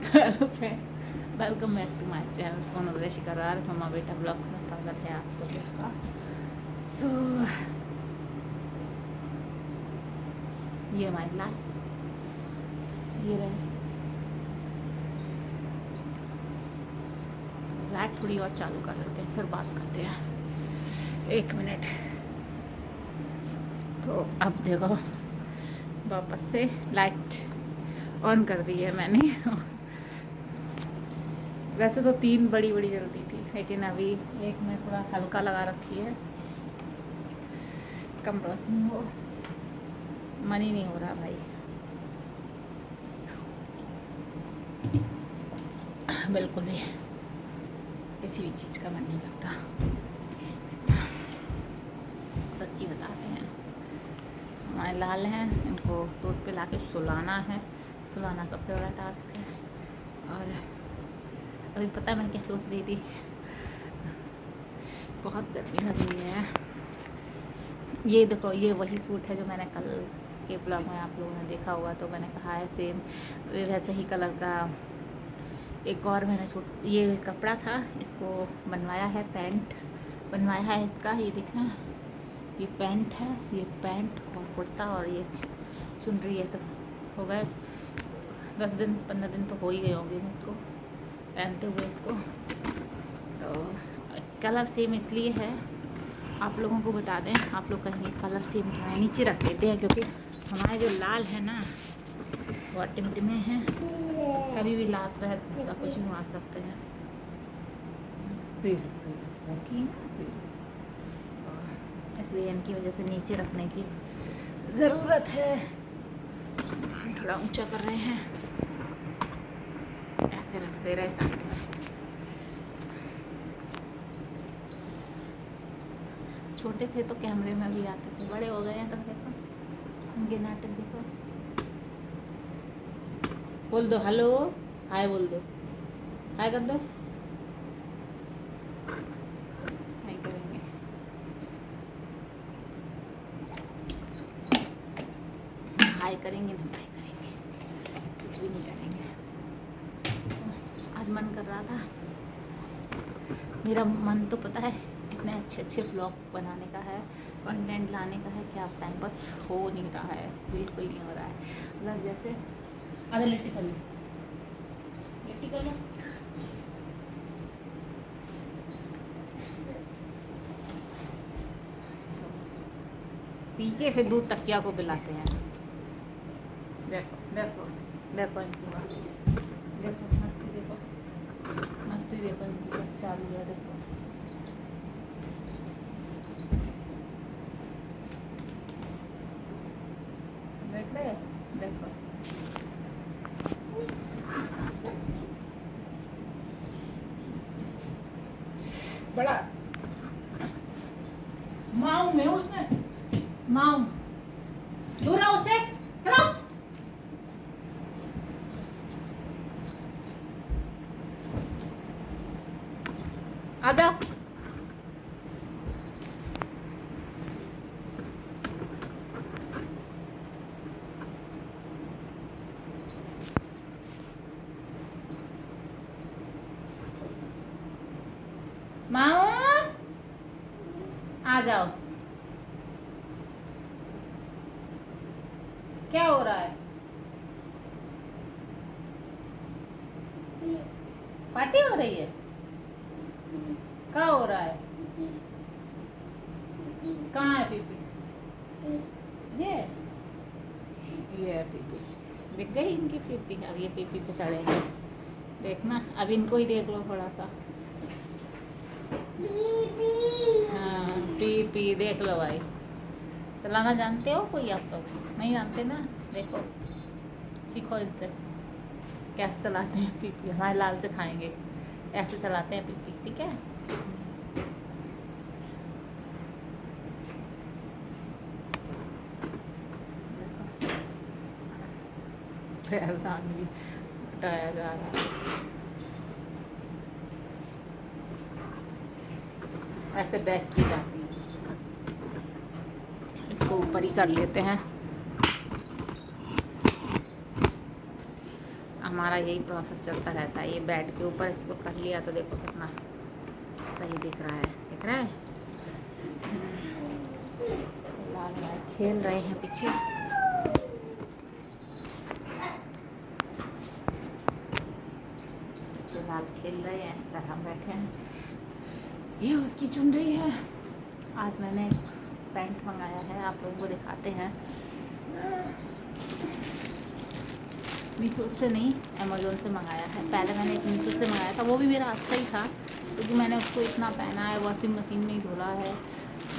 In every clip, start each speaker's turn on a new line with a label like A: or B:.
A: Hello friend, welcome back to my channel Sonu Karar. मम्मा बेटा blog में स्वागत है आप लोगों का। सो ये हमारी लाल, ये रहे लाइट थोड़ी और चालू कर लेते हैं, फिर बात करते हैं। 1 मिनट। तो अब देखो वापस से लाइट ऑन कर दी है मैंने। वैसे तो 3 बड़ी बड़ी जलती थी, लेकिन अभी एक में थोड़ा हल्का लगा रखी है, कम रोशनी हो। मन ही नहीं हो रहा भाई, बिल्कुल भी किसी भी चीज़ का मन नहीं करता। सच्ची बता रहे हैं, हमारे लाल हैं, इनको दूध पिला के सुलाना है। सुलाना सबसे बड़ा टास्क है। और अभी पता है मैं क्या सोच रही थी, बहुत गर्मी लग रही है। ये देखो, ये वही सूट है जो मैंने कल के ब्लॉग में आप लोगों ने देखा हुआ, तो मैंने कहा है सेम वैसे ही कलर का एक और मैंने सूट, ये कपड़ा था, इसको बनवाया है, पैंट बनवाया है इसका। ये देखना, ये पैंट है, ये पैंट और कुर्ता और ये चुनरी है। तो हो गए 10 दिन 15 दिन तो हो ही गए होंगे मुझको पहनते हुए इसको। तो कलर सेम इसलिए है, आप लोगों को बता दें, आप लोग कहेंगे कलर सेम क्या है, नीचे रख देते हैं, क्योंकि हमारे जो लाल है ना वो टिमटिमे हैं, कभी भी लात वह सब कुछ भी मार सकते हैं। इसलिए इनकी वजह से नीचे रखने की ज़रूरत है। थोड़ा ऊंचा कर रहे हैं, ऐसे रख दे रहे साइड में। छोटे थे तो कैमरे में भी आते थे, बड़े हो गए हैं तो देखो उनके नाटक देखो। बोल दो हेलो, हाय बोल दो, हाय कर दो। नहीं करेंगे, हाय करेंगे ना बाय करेंगे, कुछ भी नहीं करेंगे। आज मन कर रहा था, मेरा मन तो पता है इतने अच्छे अच्छे ब्लॉग बनाने का है, कंटेंट लाने का है, कि आप टाइम पास हो नहीं रहा है, बिल्कुल नहीं हो रहा है। मतलब जैसे आधा लिट्टी कर लो, लिट्टी कर लो। पी के फिर दूध तकिया को पिलाते हैं। देखो देखो देखो इनकी मस्ती, देखो मस्ती, देखो मस्ती, देखो इनकी बस चालू है। देखो देख रहे, देखो बड़ा माऊ में उसमें माऊ दूर रहो उससे, चलो। आ जाओ, माऊ आ जाओ। क्या हो रहा है? पार्टी हो रही है? क्या हो रहा है? कहाँ है पीपी? ये है पीपी, दिख गई इनकी पीपी। अब ये पीपी पे चढ़ेंगे, देखना। अब इनको ही देख लो थोड़ा सा। हाँ पीपी देख लो भाई। चलाना जानते हो कोई? आप तो नहीं जानते ना, देखो सीखो इससे कैसे चलाते हैं पीपी। हमारे लाल से खाएंगे, ऐसे चलाते हैं पीपी, ठीक है? पैरदान भी हटाया जा रहा है, ऐसे बैक की जाती है। इसको ऊपर ही कर लेते हैं। हमारा यही प्रोसेस चलता रहता है। ये बेड के ऊपर इसको कर लिया तो देखो कितना सही दिख रहा है, दिख रहा है। लाल भाई खेल रहे हैं पीछे। लाल खेल रहे हैं, इधर हम बैठे हैं। ये उसकी चुन रही है। आज मैंने पैंट मंगाया है, आप लोगों को दिखाते हैं। मीशो से नहीं, अमेज़ोन से मंगाया है। पहले मैंने एक मीशो से मंगाया था, वो भी मेरा अच्छा ही था, क्योंकि मैंने उसको इतना पहना है, वॉशिंग मशीन में ही धुला है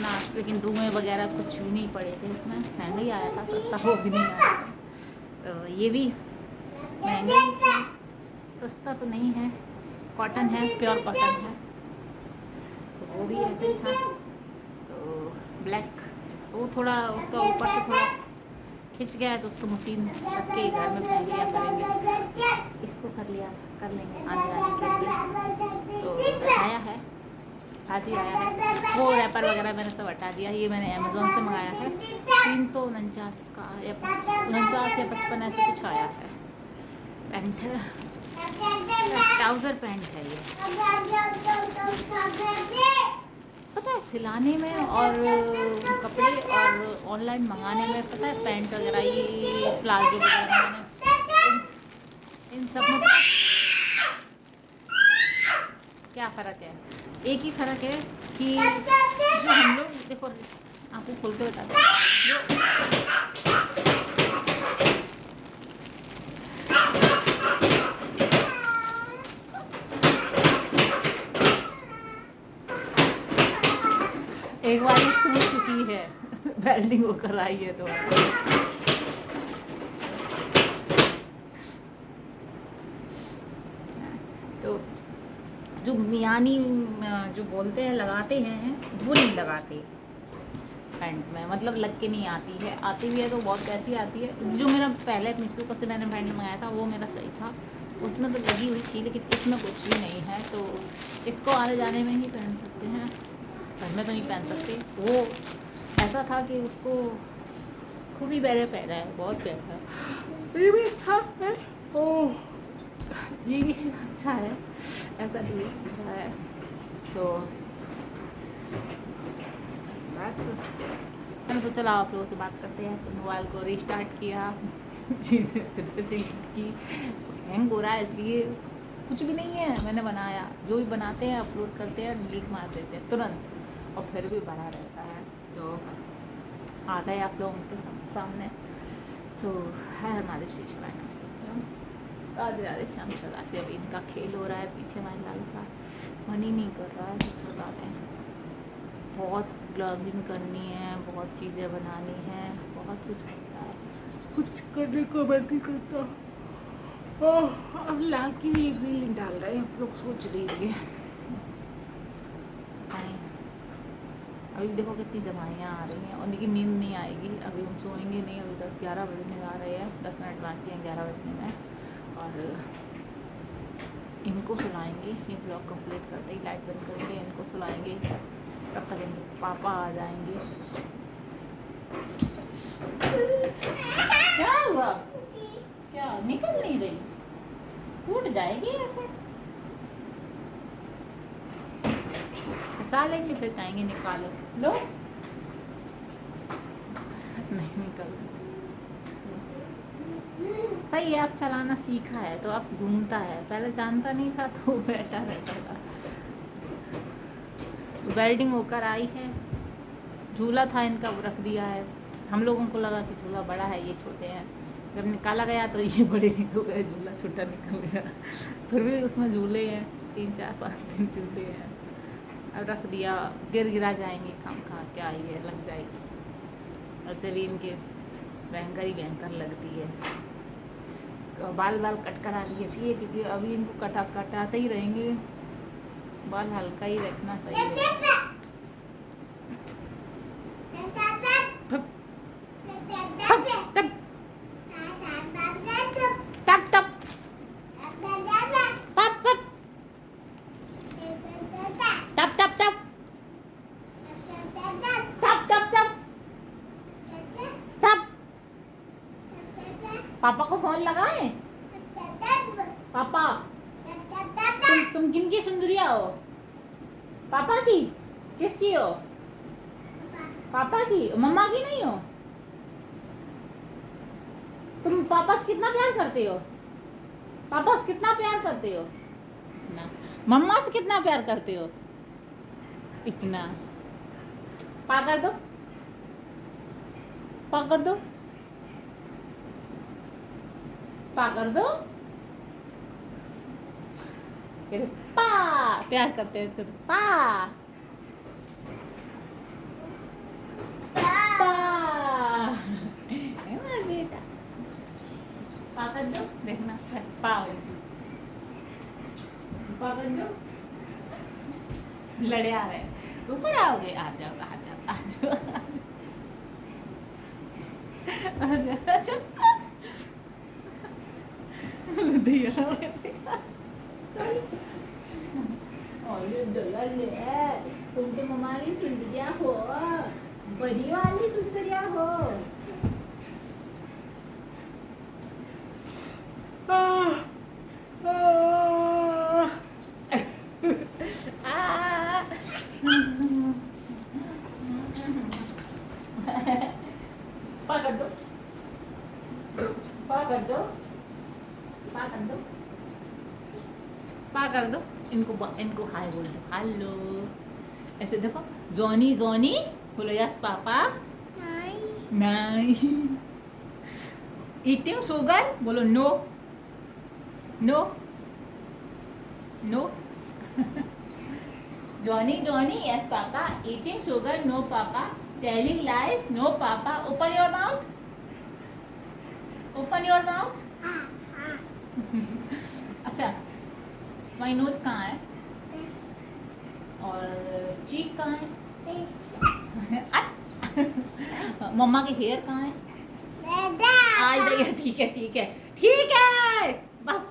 A: ना, लेकिन रूमें वगैरह कुछ भी नहीं पड़े थे उसमें। महंगा ही आया था, सस्ता वो भी नहीं आया था। तो ये भी महंगा ही था, सस्ता तो नहीं है। कॉटन है, प्योर कॉटन है। तो वो भी ऐसे ही था। तो ब्लैक, वो थोड़ा उसका ऊपर से थोड़ा खिंच गया है, तो उसको मशीन रख के घर में पहन लिया करेंगे। इसको कर लेंगे आने जाने के लिए। तो आया है, आज ही आया है। वो रैपर वगैरह मैंने सब हटा दिया। ये मैंने अमेज़ोन से मंगाया है, 349 का या 49 या 55 ऐसे कुछ आया है। पैंट है, ट्राउज़र पैंट है ये। पता है सिलाने में और कपड़े और ऑनलाइन मंगाने में, पता है पैंट वगैरह ये प्लाजो वगैरह इन सब में क्या फ़र्क है? एक ही फ़र्क है कि जो हम लोग, देखो आपको खोल के बता दें, एक बार टूट चुकी है, वेल्डिंग होकर आई है तो जो मियानी जो बोलते हैं लगाते हैं, वो नहीं लगाते पैंट में, मतलब लग के नहीं आती है। आती भी है तो बहुत कैसी आती है। जो मेरा पहले मीशो से मैंने पैंट मंगाया था वो मेरा सही था, उसमें तो लगी हुई थी, लेकिन इसमें कुछ भी नहीं है। तो इसको आने जाने में ही पहन सकते हैं, घर में तो नहीं पहन सकते। वो ऐसा था कि उसको खूब ही पहले पहना है, बहुत प्यारा है। ये भी अच्छा है, ओह ये भी अच्छा है, ऐसा नहीं अच्छा है। तो बस मैंने सोचा लाओ आप लोगों से बात करते हैं। तो मोबाइल को रीस्टार्ट किया, चीज़ें फिर से डिलीट की। हैंग हो रहा है इसलिए, कुछ भी नहीं है मैंने बनाया, जो भी बनाते हैं अपलोड करते हैं, डिलीट मार देते हैं तुरंत, और फिर भी बना रहता है। तो आ गए आप लोगों के सामने। तो है हमारे शीश नमस्ते, राधे राधे श्याम चला से। अब इनका खेल हो रहा है पीछे, हमारे लाल का मन ही नहीं कर रहा है। कुछ बताते हैं, बहुत ब्लॉगिंग करनी है, बहुत चीज़ें बनानी है, बहुत कुछ करता है, कुछ करने को मन नहीं करता। अब लाल की भी एक रील डाल रहे हैं, आप लोग सोच लीजिए। अभी देखो कितनी जमाइयाँ आ रही हैं, और लेकिन नींद नहीं आएगी। अभी हम सोएंगे नहीं, अभी 10-11 बजने आ रहे हैं, 10 मिनट बाकी हैं 11 बजने में। और इनको सुलाएंगे, ये ब्लॉग कंप्लीट करते ही लाइट बंद करके इनको सुलाएंगे, तब तक इनके पापा आ जाएंगे। क्या हुआ? क्या निकल नहीं रही? टूट जाएगी ऐसे, फंसा लेंगे फिर कहेंगे निकालो। लो नहीं निकल सही है। अब चलाना सीखा है तो अब घूमता है, पहले जानता नहीं था तो बैठा रहता था। वेल्डिंग होकर आई है, झूला था इनका वो रख दिया है। हम लोगों को लगा कि झूला बड़ा है, ये छोटे हैं। जब निकाला गया तो ये बड़े निकल गए, झूला छोटा निकल गया। फिर भी उसमें झूले हैं, 3-4-5 झूले हैं। अब रख दिया, गिरा जाएंगे, काम खा के आई है, लग जाएगी। वैसे भी इनके भयंकर ही भयंकर लगती है। बाल कट करा लिए इसलिए क्योंकि अभी इनको कटाते ही रहेंगे, बाल हल्का ही रखना सही है। पापा को फोन लगाए। पापा तुम किनकी सुंदरिया हो? पापा की? किसकी हो? पापा की? मम्मा की नहीं हो? तुम पापा से कितना प्यार करते हो? पापा से कितना प्यार करते हो? इतना। मम्मा से कितना प्यार करते हो? इतना। पा कर दो, पा कर दो, पा कर दो। पा प्यार करते हैं तो पा पा बेटा पा कर दो। देखना पा पा कर दो। लड़े आ रहे ऊपर आओगे? आ जाओ आ जाओ आ जाओ आ जाओ। तुम तो हमारी सुंदरिया हो, बड़ी वाली सुंदरिया हो। पकड़ दो, पकड़ दो, पकड़ दो, पकड़ दो। इनको हाय बोल दो, हेलो। ऐसे देखो, जॉनी जॉनी बोलो, यस पापा। नहीं। ईटिंग शुगर बोलो, no no no. Johnny Johnny yes papa. Eating sugar no papa. Telling lies no papa. Open your mouth, open your mouth. अच्छा, माई नोज कहाँ है? और चीक कहाँ है? मम्मा के हेयर कहाँ है? आ जाइए। ठीक है ठीक है ठीक है, बस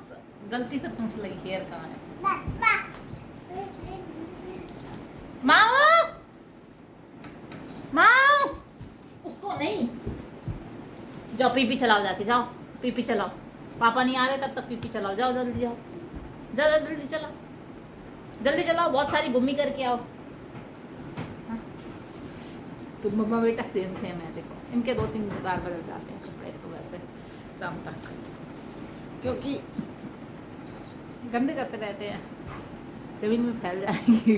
A: गलती से पूछ लगी हेयर कहाँ है। माओ माओ, उसको नहीं। जाओ पीपी चलाओ, जाके जाओ पीपी चलाओ। पापा नहीं आ रहे तब तक पीपी चलाओ, जाओ जल्दी जाओ, जाओ जल्दी चलाओ, जल्दी चलाओ, बहुत सारी घूमी करके आओ। तो मम्मा बेटा सेम सेम है, देखो इनके 2-3 बार बदल जाते हैं कपड़े सुबह से शाम तक, क्योंकि गंदे करते रहते हैं, जमीन में फैल जाएंगे,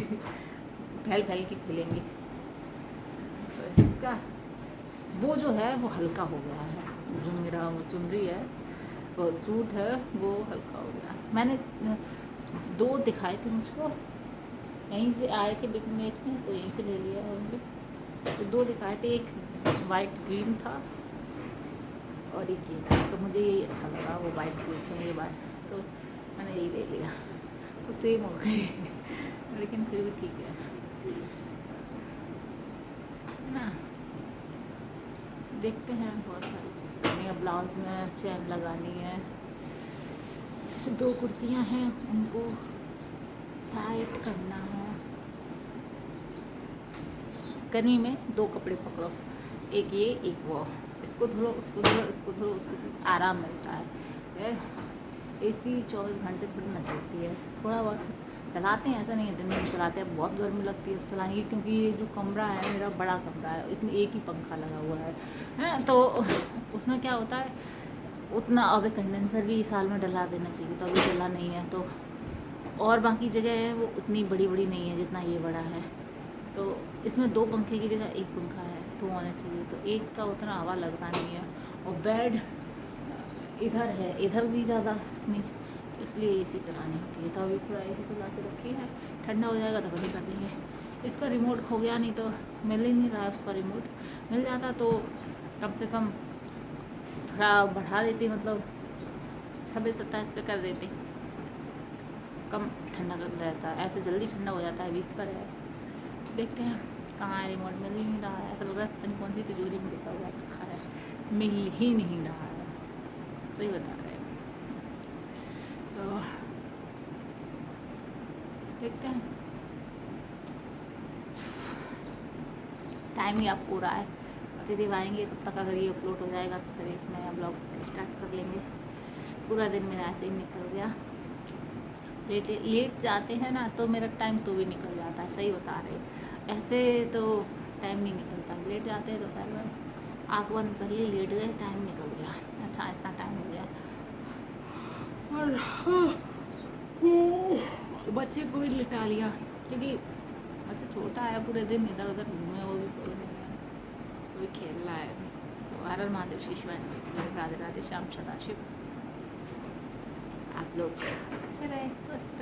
A: फैल फैल के खेलेंगे। तो इसका वो जो है वो हल्का हो गया है, जो मेरा वो चुनरी है, वो सूट है, वो हल्का हो गया। मैंने 2 दिखाए थे मुझको, यहीं से आए थे बेचने, तो यहीं से ले लिया होंगे। तो 2 दिखाए थे, एक वाइट ग्रीन था और एक ये था, तो मुझे यही अच्छा लगा, वो वाइट ग्रीन था ये वाइट, तो मैंने यही ले लिया। तो सेम हो गई लेकिन फिर भी ठीक है ना। देखते हैं, बहुत सारी चीज़ें करनी है। ब्लाउज में चैन लगानी है, 2 कुर्तियाँ हैं उनको टाइट करना है। गर्मी में 2 कपड़े पकड़ो, एक ये एक वो, इसको धो, उसको धो, इसको धो, उसको धो, आराम मिलता है। एसी 24 घंटे थोड़ी ना चलती है, थोड़ा बहुत चलाते हैं, ऐसा नहीं है दिन में चलाते हैं, बहुत गर्मी लगती है तो चलाएंगे, क्योंकि ये जो कमरा है मेरा बड़ा कमरा है, इसमें एक ही पंखा लगा हुआ है तो उसमें क्या होता है, उतना अब कंडेंसर भी साल में डला देना चाहिए, तो अभी डला नहीं है, तो और बाकी जगह है वो उतनी बड़ी बड़ी नहीं है जितना ये बड़ा है, तो इसमें 2 पंखे की जगह 1 पंखा है, तो होना चाहिए, तो एक का उतना हवा लगता नहीं है। और बेड इधर है, इधर भी ज़्यादा नहीं, इसलिए एसी चलानी होती है, तो अभी पूरा एसी चला के रखी है, ठंडा हो जाएगा तो बंद कर देंगे। इसका रिमोट खो गया, नहीं तो मिल ही नहीं रहा है, उसका रिमोट मिल जाता तो कम से कम थोड़ा बढ़ा देती, मतलब 26-27 पे कर देती, कम ठंडा कर रहता है, ऐसे जल्दी ठंडा हो जाता है, 20 पर है। देखते हैं कहाँ है रिमोट, मिल ही नहीं रहा है, ऐसा लग रहा है पता नहीं कौन सी तिजोरी में लिखा हुआ रखा है, मिल ही नहीं रहा है, सही बता रहे हैं। तो देखते हैं, टाइम ही अब पूरा है, पतिदेव आएंगे तब तक अगर ये अपलोड हो जाएगा तो फिर एक नया ब्लॉग स्टार्ट कर लेंगे। पूरा दिन मेरा ऐसे ही निकल गया। लेट जाते हैं ना तो मेरा टाइम तो भी निकल जाता है, सही बता रहे। ऐसे तो टाइम नहीं निकलता, लेट जाते हैं तो पहले मैं आँख बंद कर ली, लेट गए, टाइम निकल गया। अच्छा इतना टाइम हो गया। और बच्चे को भी लिटा लिया क्योंकि बच्चा छोटा है, पूरे दिन इधर उधर घूमे, वो भी कोई नहीं है, वो भी खेल रहा है। तो हर हर महादेव, श्री शिवाय नमस्ते, राधे राधे, श्याम सदाशिव। आप लोग अच्छे रहे, स्वस्थ रहे।